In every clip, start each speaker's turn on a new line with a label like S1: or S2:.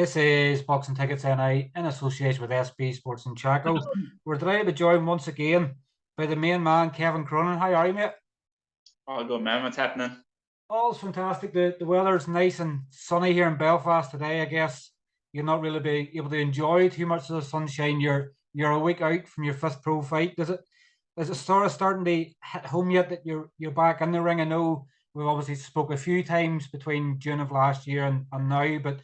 S1: This is Boxing Tickets NI in association with SB Sports Chaco. We're delighted to be joined once again by the main man, Kevin Cronin. How are you, mate?
S2: All good, man. What's happening?
S1: All's fantastic. The weather's nice and sunny here in Belfast today. I guess you'll not really be able to enjoy too much of the sunshine. You're a week out from your fifth pro fight. Is it sort of starting to hit home yet that you're back in the ring? I know we've obviously spoke a few times between June of last year and now, but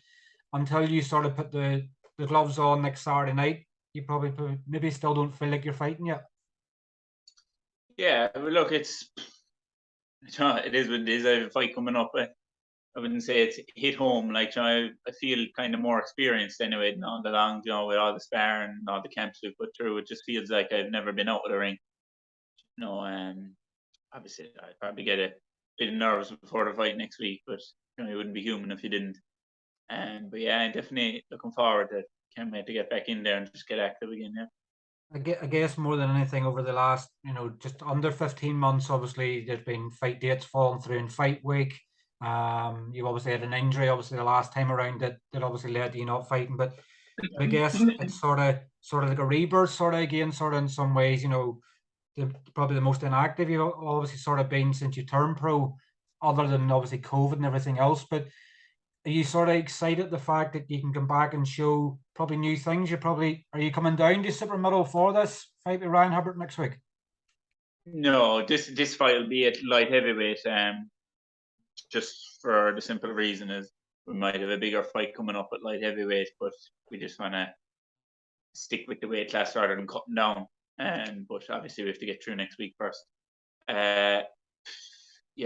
S1: until you sort of put the gloves on next Saturday night, you probably maybe still don't feel like you're fighting yet.
S2: Yeah, look, it is what it is. I have a fight coming up. I wouldn't say it's hit home. I feel kind of more experienced anyway, all along, with all the sparring and all the camps we've put through. It just feels like I've never been out of the ring. Obviously I'd probably get a bit nervous before the fight next week, but you wouldn't be human if you didn't. But yeah, I'm definitely looking forward to can't wait to get back in there and just get active again. Yeah.
S1: I guess more than anything over the last, just under 15 months, obviously there's been fight dates falling through in fight week. You've obviously had an injury, obviously the last time around that obviously led to you not fighting. But I guess it's sort of like a rebirth, sort of again, sort of in some ways. Probably the most inactive you've obviously sort of been since you turned pro, other than obviously COVID and everything else. But are you sort of excited the fact that you can come back and show probably new things? Are you coming down to super middle for this fight with Ryan Hubbard next week?
S2: No, this fight will be at light heavyweight. Just for the simple reason is we might have a bigger fight coming up at light heavyweight, but we just want to stick with the weight class rather than cutting down. But obviously we have to get through next week first. Yeah,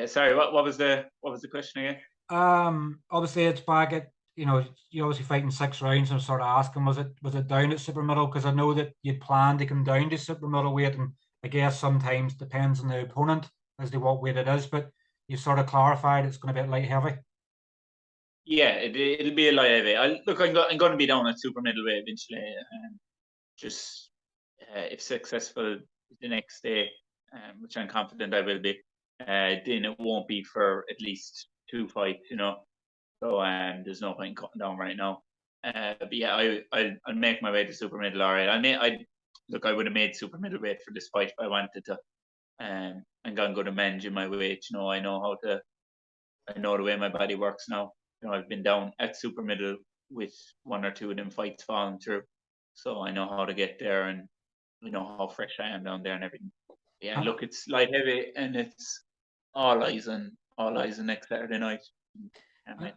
S2: sorry. What was the question again?
S1: Obviously it's back at you're obviously fighting 6 rounds. I'm sort of asking, was it down at super middle? Because I know that you'd planned to come down to super middleweight, and I guess sometimes depends on the opponent as to what weight it is. But you sort of clarified it's going to be at light heavy.
S2: Yeah, it'll be a light heavy. I'm going to be down at super middleweight eventually. Just if successful the next day, which I'm confident I will be. Then it won't be for at least 2 fights, So there's no point in cutting down right now. But yeah, I'll make my way to super middle. All right. I would have made super middleweight for this fight if I wanted to. I'm gonna go to manage my weight. I know the way my body works now. I've been down at super middle with 1 or 2 of them fights falling through, so I know how to get there and how fresh I am down there and everything. Yeah, look, it's light heavy and it's all eyes on next Saturday night.
S1: And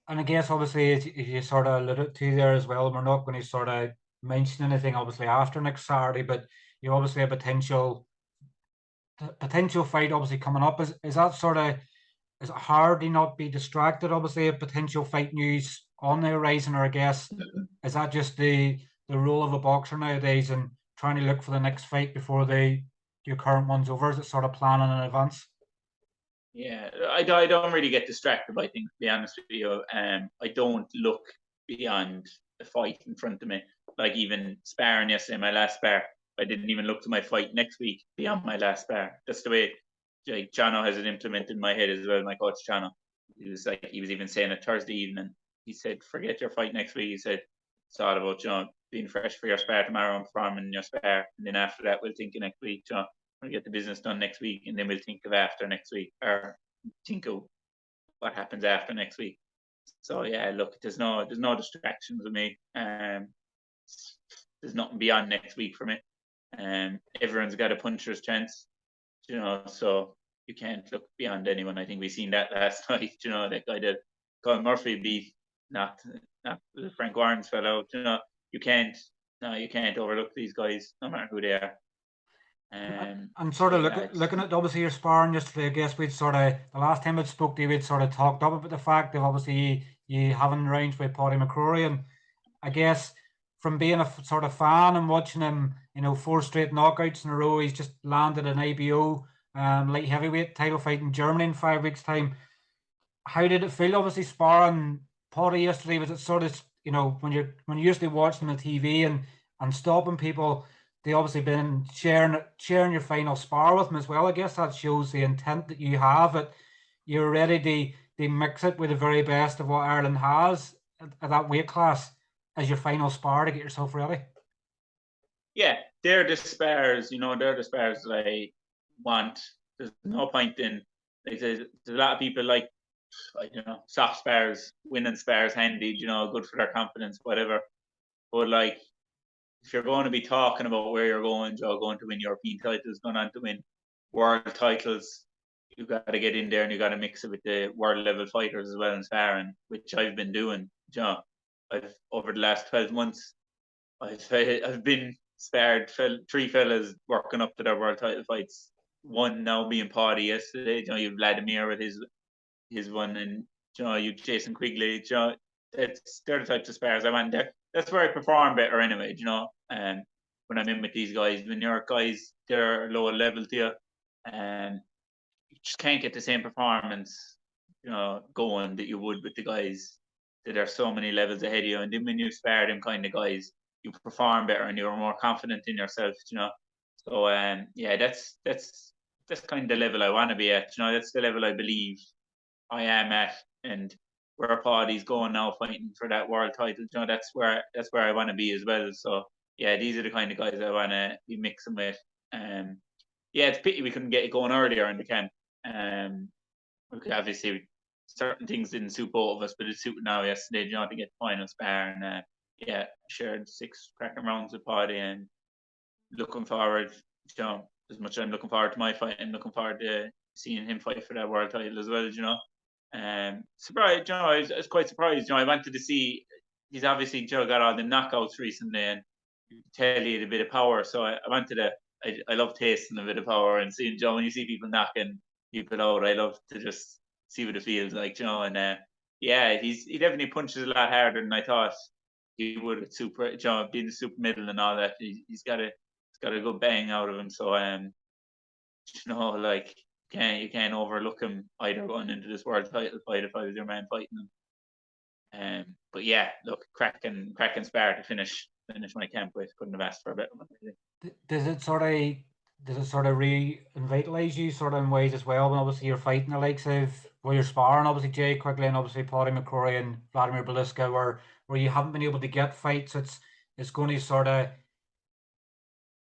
S1: I guess obviously as you sort of alluded to there as well, we're not going to sort of mention anything obviously after next Saturday, but you obviously have potential fight obviously coming up. Is it hard to not be distracted? Obviously, a potential fight news on the horizon, or I guess is that just the role of a boxer nowadays and trying to look for the next fight before your current one's over? Is it sort of planning in advance?
S2: Yeah, I don't really get distracted by things, to be honest with you. I don't look beyond the fight in front of me. Like even sparring yesterday, my last spar, I didn't even look to my fight next week beyond my last spar. That's the way Jono has it implemented in my head as well. My coach Jono, he was even saying it Thursday evening. He said, "Forget your fight next week." He said, "It's all about being fresh for your spar tomorrow and performing your spar, and then after that we'll think of next week. We'll get the business done next week, and then we'll think of after next week, or think of what happens after next week." So yeah, look, there's no distractions with me. There's nothing beyond next week for me. Everyone's got a puncher's chance, so you can't look beyond anyone. I think we seen that last night. That guy that Colin Murphy beat, not the Frank Warren's fellow. You can't overlook these guys, no matter who they are.
S1: And sort of looking at obviously your sparring yesterday, I guess we'd sort of the last time I spoke to you, we'd sort of talked up about the fact that obviously you haven't range with Paddy McCrory, and I guess from being a sort of fan and watching him, 4 straight knockouts in a row, he's just landed an IBO light heavyweight title fight in Germany in 5 weeks' time. How did it feel? Obviously sparring Paddy yesterday, was it sort of when you're usually watching on the TV and stopping people? They obviously been sharing your final spar with them as well. I guess that shows the intent that you have. You're ready to mix it with the very best of what Ireland has. at that weight class as your final spar to get yourself ready?
S2: Yeah, they're the spars, they're the spars that I want. There's no point in, like, there's a lot of people like, soft spars, winning spars handy, good for their confidence, whatever. But like, if you're going to be talking about where you're going, going to win European titles, going on to win world titles, you got to get in there and you got to mix it with the world level fighters as well in sparring, which I've been doing. I've over the last 12 months, I've been spared 3 fellas working up to their world title fights. One now being Paddy yesterday. You've Vladimir with his one, and you Jason Quigley. They're the types of spars I want. That's where I perform better anyway. And when I'm in with these guys, when your guys they're lower level to you, and you just can't get the same performance, going that you would with the guys that are so many levels ahead of you. And then when you spar them kind of guys, you perform better and you're more confident in yourself. So yeah, that's kind of the level I want to be at. That's the level I believe I am at, and where Paddy's going now, fighting for that world title. That's where I want to be as well. So yeah, these are the kind of guys I want to be mixing with. Yeah, it's a pity we couldn't get it going earlier in the camp. Obviously, certain things didn't suit both of us, but it suited now yesterday, to get the final spar. And yeah, shared 6 cracking rounds with Paddy, and looking forward, as much as I'm looking forward to my fight, I'm looking forward to seeing him fight for that world title as well. Surprised, I was quite surprised. I wanted to see. He's obviously got all the knockouts recently, and tell you a bit of power. So I wanted to. I love tasting a bit of power and seeing when you see people knocking people out. I love to just see what it feels like, And yeah, he definitely punches a lot harder than I thought he would at super. Being the super middle and all that, he's got a good bang out of him. So like. You can't overlook him either going into this world title fight if I was your man fighting him. But yeah, look, cracking spar to finish my camp with. Couldn't have asked for a better one.
S1: Does it sort of revitalize you sort of in ways as well when obviously you're fighting the likes of you're sparring obviously Jay Quigley and obviously Paddy McCrory and Vladimir Beliska where you haven't been able to get fights, it's going to sort of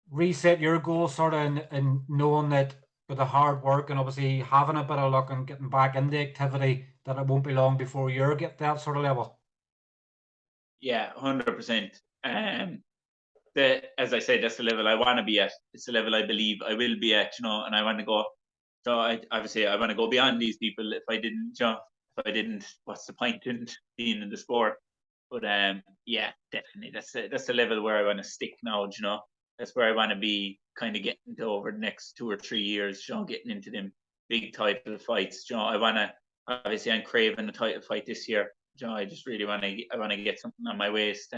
S1: reset your goals sort of in knowing that with the hard work and obviously having a bit of luck and getting back into activity, that it won't be long before you get that sort of level.
S2: Yeah, 100%. As I said, that's the level I want to be at. It's the level I believe I will be at, and I want to go. So I want to go beyond these people. If I didn't, what's the point in being in the sport? But yeah, definitely, that's the level where I want to stick now. That's where I want to be, kind of getting to over the next 2 or 3 years. Getting into them big title fights. I want to. Obviously, I'm craving a title fight this year. I just really want to get something on my waist.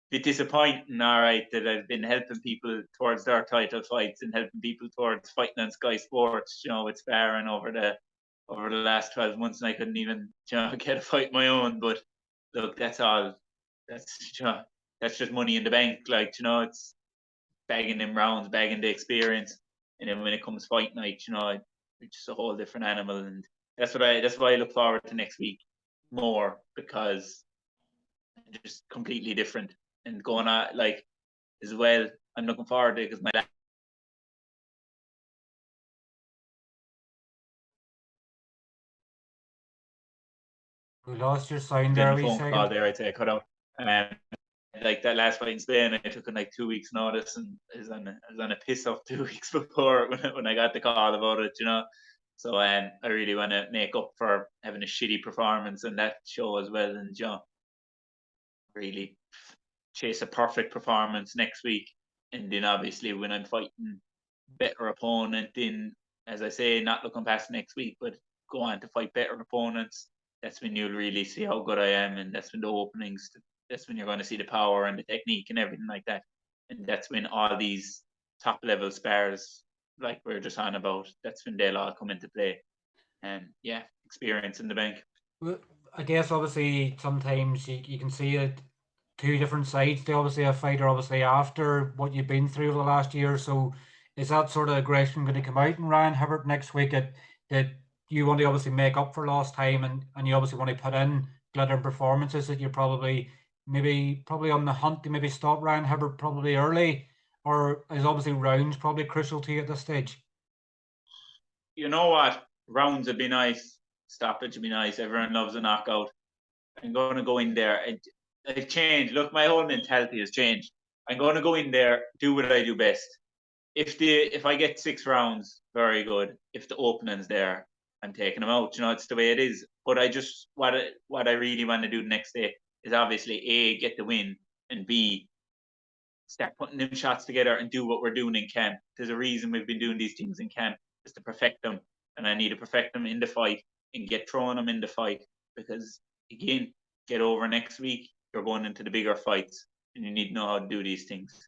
S2: Bit disappointing, all right, that I've been helping people towards their title fights and helping people towards fighting on Sky Sports. With sparring over the last 12 months, and I couldn't even get a fight my own. But look, that's all. That's just money in the bank. Like it's bagging them rounds, bagging the experience, and then when it comes fight night, it's just a whole different animal. And that's why I look forward to next week more, because it's just completely different. And going on like as well, I'm looking forward to it because my
S1: we lost your sound there.
S2: Phone call there, I'd say I cut out. Like that last fight in Spain, I took like 2 weeks notice, and I was on a piss off 2 weeks before when I got the call about it, So I really want to make up for having a shitty performance in that show as well, and really chase a perfect performance next week. And then obviously when I'm fighting better opponent, then as I say, not looking past next week, but go on to fight better opponents, that's when you'll really see how good I am, and that's when the openings, that's when you're going to see the power and the technique and everything like that. And that's when all these top level spars, like we're just on about, that's when they'll all come into play. And yeah, experience in the bank.
S1: Well, I guess obviously sometimes you can see it 2 different sides to obviously a fighter, obviously after what you've been through the last year. So is that sort of aggression going to come out in Ryan Hubbard next week that you want to obviously make up for lost time and you obviously want to put in glittering performances that you're probably on the hunt to maybe stop Ryan Hubbard probably early, or is obviously rounds probably crucial to you at this stage?
S2: You know what? Rounds would be nice. Stoppage would be nice. Everyone loves a knockout. I'm going to go in there. I've changed. Look, my whole mentality has changed. I'm going to go in there, do what I do best. If I get 6 rounds, very good. If the opening's there, I'm taking them out. You know, it's the way it is. But I just what I really want to do the next day is obviously A, get the win, and B, start putting them shots together and do what we're doing in camp. There's a reason we've been doing these things in camp, is to perfect them. And I need to perfect them in the fight and get throwing them in the fight. Because again, get over next week, you're going into the bigger fights and you need to know how to do these things.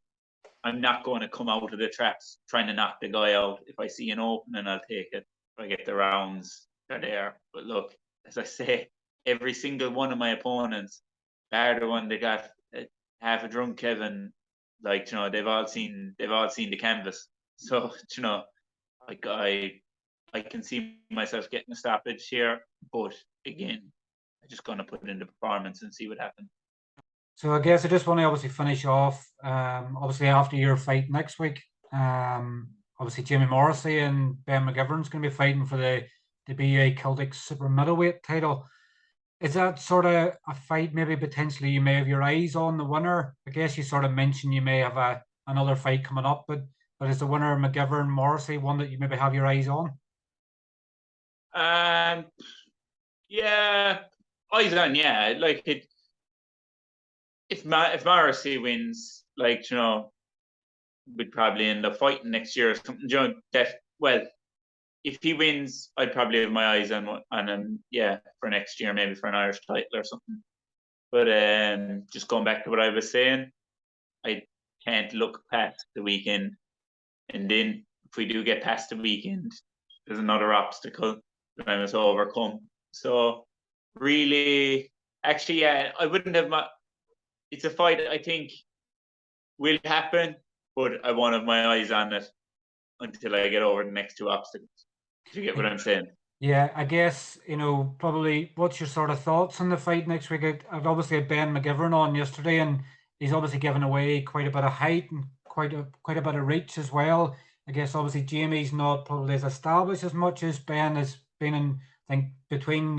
S2: I'm not going to come out of the traps trying to knock the guy out. If I see an opening, I'll take it. If I get the rounds, they're there. But look, as I say, every single one of my opponents, bar the one they got half a drunk Kevin, like, you know, they've all seen the canvas. So, you know, like I can see myself getting a stoppage here, but again, I'm just gonna put it into performance and see what happens.
S1: So I guess I just want to obviously finish off. Obviously after your fight next week, obviously Jamie Morrissey and Ben McGivern's going to be fighting for the BUA Celtic Super Middleweight title. Is that sort of a fight maybe potentially you may have your eyes on the winner? I guess you sort of mentioned you may have another fight coming up, but is the winner McGivern Morrissey one that you maybe have your eyes on?
S2: Yeah, eyes on. Yeah, like it. If Morrissey wins, like, you know, we'd probably end up fighting next year or something. You know, that, well, if he wins, I'd probably have my eyes on him. Yeah, for next year, maybe for an Irish title or something. But just going back to what I was saying, I can't look past the weekend. And then if we do get past the weekend, there's another obstacle that I must overcome. So really, actually, yeah, I wouldn't have it's a fight I think will happen, but I won't have my eyes on it until I get over the next 2 obstacles. Do you get what I'm saying?
S1: Yeah, I guess, you know, probably what's your sort of thoughts on the fight next week? I've obviously had Ben McGivern on yesterday, and he's obviously given away quite a bit of height and quite a bit of reach as well. I guess obviously Jamie's not probably as established as much as Ben has been in, I think, between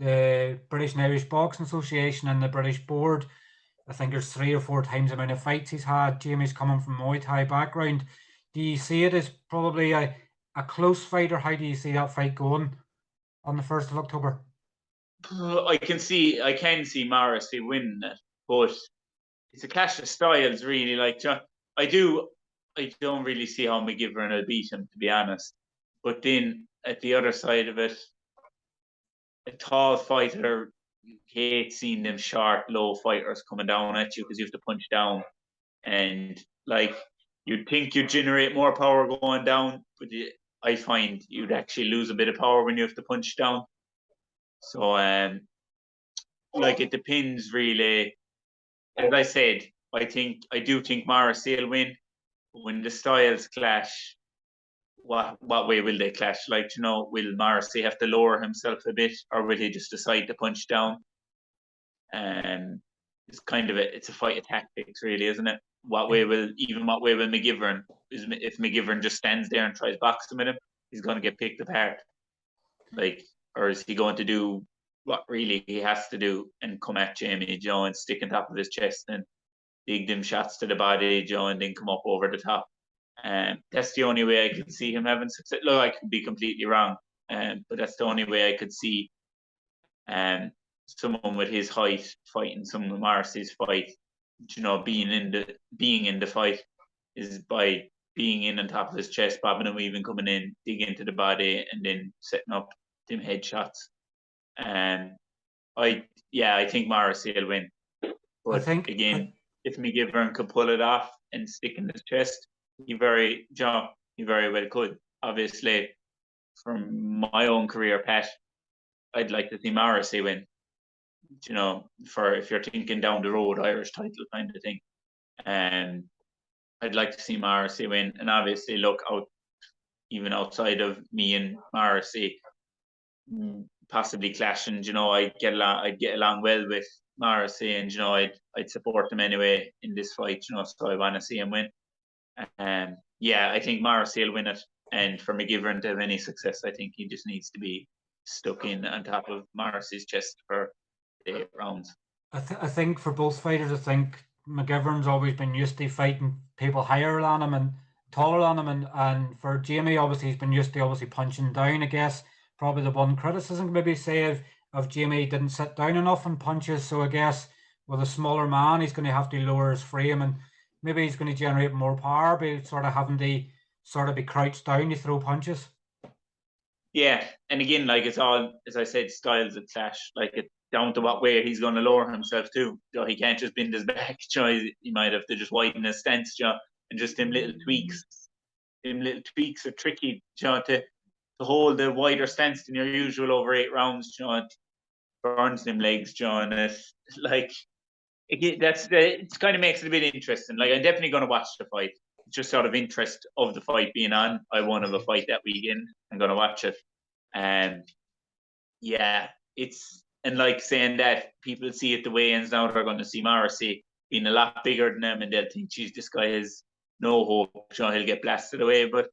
S1: the British and Irish Boxing Association and the British Board. I think there's 3 or 4 times the amount of fights he's had. Jamie's coming from Muay Thai background. Do you see it as probably a close fight, or how do you see that fight going on the 1st of October?
S2: I can see Morrissey winning it, but it's a clash of styles, really. Like, I don't really see how McGivern will beat him, to be honest. But then at the other side of it, a tall fighter, you hate seeing them short, low fighters coming down at you because you have to punch down. And like, you'd think you'd generate more power going down, but I find you'd actually lose a bit of power when you have to punch down. So, like, it depends really. As I said, I do think Morrissey will win. When the styles clash, what way will they clash? Like, you know, will Morrissey have to lower himself a bit, or will he just decide to punch down? It's kind of it's a fight of tactics, really, isn't it? What way will McGivern? If McGivern just stands there and tries boxing with him, he's going to get picked apart. Like, or is he going to do what really he has to do and come at Jamie Joe and stick on top of his chest and dig them shots to the body, Joe, and then come up over the top? That's the only way I could see him having success. Look, I could be completely wrong, but that's the only way I could see someone with his height fighting someone with Morrissey's fight. You know, being in the fight is by being in on top of his chest, bobbing and weaving, coming in, digging into the body, and then setting up them headshots. I think Morrissey will win. But if McGivern could pull it off and stick in his chest, he very well could. Obviously, from my own career, Pat, I'd like to see Morrissey win. You know, for if you're thinking down the road, Irish title kind of thing. I'd like to see Morrissey win. And obviously, look, even outside of me and Morrissey, possibly clashing. You know, I'd get along well with Morrissey, and you know, I'd support him anyway in this fight. You know, so I want to see him win. Yeah, I think Morrissey will win it. And for McGivern to have any success, I think he just needs to be stuck in on top of Morrissey's chest for 8 rounds.
S1: I think for both fighters, I think McGivern's always been used to fighting people higher than him and taller than him, and for Jamie, obviously he's been used to obviously punching down. I guess probably the one criticism maybe say of Jamie didn't sit down enough in punches. So I guess with a smaller man, he's going to have to lower his frame, and maybe he's going to generate more power by sort of having to sort of be crouched down to throw punches.
S2: Yeah, and again, like it's all, as I said, styles that clash. Like it's down to what way he's going to lower himself too. You know, he can't just bend his back. You know, he might have to just widen his stance. You know, and just them little tweaks. Them little tweaks are tricky. You know, to hold a wider stance than your usual over 8 rounds. You know, it burns them legs. You know, and it's like it kind of makes it a bit interesting. Like I'm definitely going to watch the fight. Just out of interest of the fight being on. I won of a fight that weekend. I'm going to watch it. And yeah, and like saying that, people see it the weigh-ins now, they're going to see Morrissey being a lot bigger than them, and they'll think, geez, this guy has no hope. You know, he'll get blasted away. But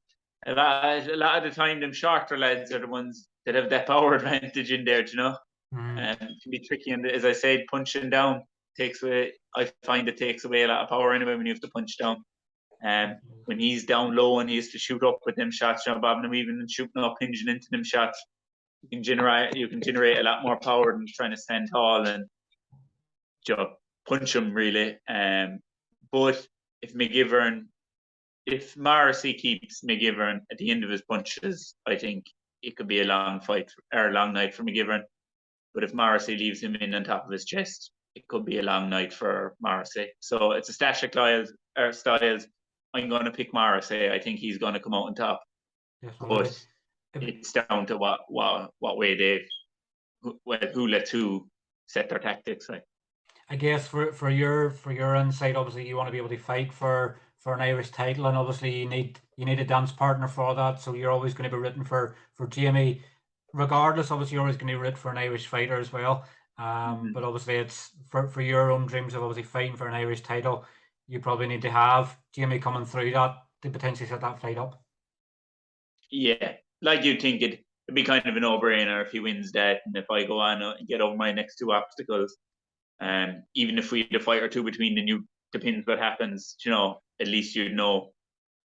S2: a lot of the time, them shorter lads are the ones that have that power advantage in there, you know. It can be tricky. And as I said, punching down I find it takes away a lot of power anyway when you have to punch down. When he's down low and he has to shoot up with them shots, you know, bobbing them even and shooting up, hinging into them shots, you can generate a lot more power than trying to stand tall and, you know, punch him really. But if Morrissey keeps McGivern at the end of his punches, I think it could be a long night for McGivern. But if Morrissey leaves him in on top of his chest, it could be a long night for Morrissey. So it's a stash of styles. I'm going to pick Morrissey. I think he's going to come out on top. Yes, but it's down to what way who lets who set their tactics. Like,
S1: I guess for your insight, obviously you want to be able to fight for an Irish title, and obviously you need a dance partner for that. So you're always going to be rooting for Jamie, regardless. Obviously, you're always going to root for an Irish fighter as well. But obviously, it's for your own dreams of obviously fighting for an Irish title. You probably need to have Jamie coming through that to potentially set that fight up.
S2: Yeah, like you'd think it'd be kind of a no-brainer if he wins that, and if I go on and get over my next 2 obstacles, even if we had a fight or two between depends what happens. You know, at least you'd know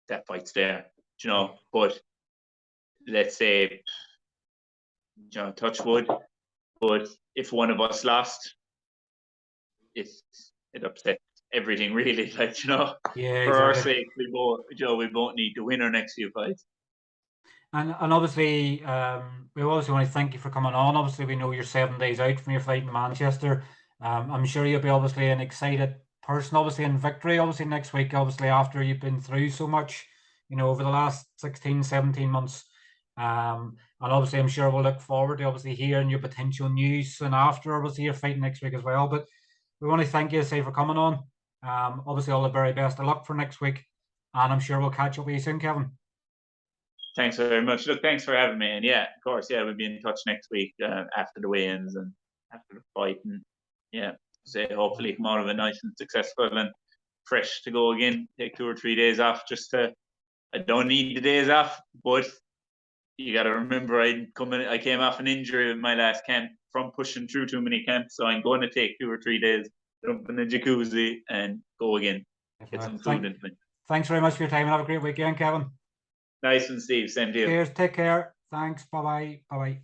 S2: that fight's there. You know, but let's say, you know, touch wood. But if one of us lost, it upsets everything really. Like, you know,
S1: yeah,
S2: for our sake, we both need to win our next few fights.
S1: And obviously, we also want to thank you for coming on. Obviously, we know you're 7 days out from your fight in Manchester. I'm sure you'll be obviously an excited person, obviously in victory, obviously next week, obviously after you've been through so much, you know, over the last 16, 17 months. And obviously, I'm sure we'll look forward to obviously hearing your potential news and after obviously your fight next week as well. But we want to thank you, for coming on. Obviously, all the very best of luck for next week, and I'm sure we'll catch up with you soon, Kevin.
S2: Thanks very much. Look, thanks for having me. And yeah, of course, yeah, we'll be in touch next week after the weigh-ins and after the fight. And yeah, hopefully come out of it nice and successful and fresh to go again. Take 2 or 3 days off. I don't need the days off, but you got to remember, I came off an injury in my last camp from pushing through too many camps. So I'm going to take 2 or 3 days, jump in the jacuzzi and go again. Get some food into me.
S1: Thanks very much for your time and have a great weekend, Kevin.
S2: Nice one, Steve. Same to you.
S1: Cheers. Take care. Thanks. Bye-bye. Bye-bye.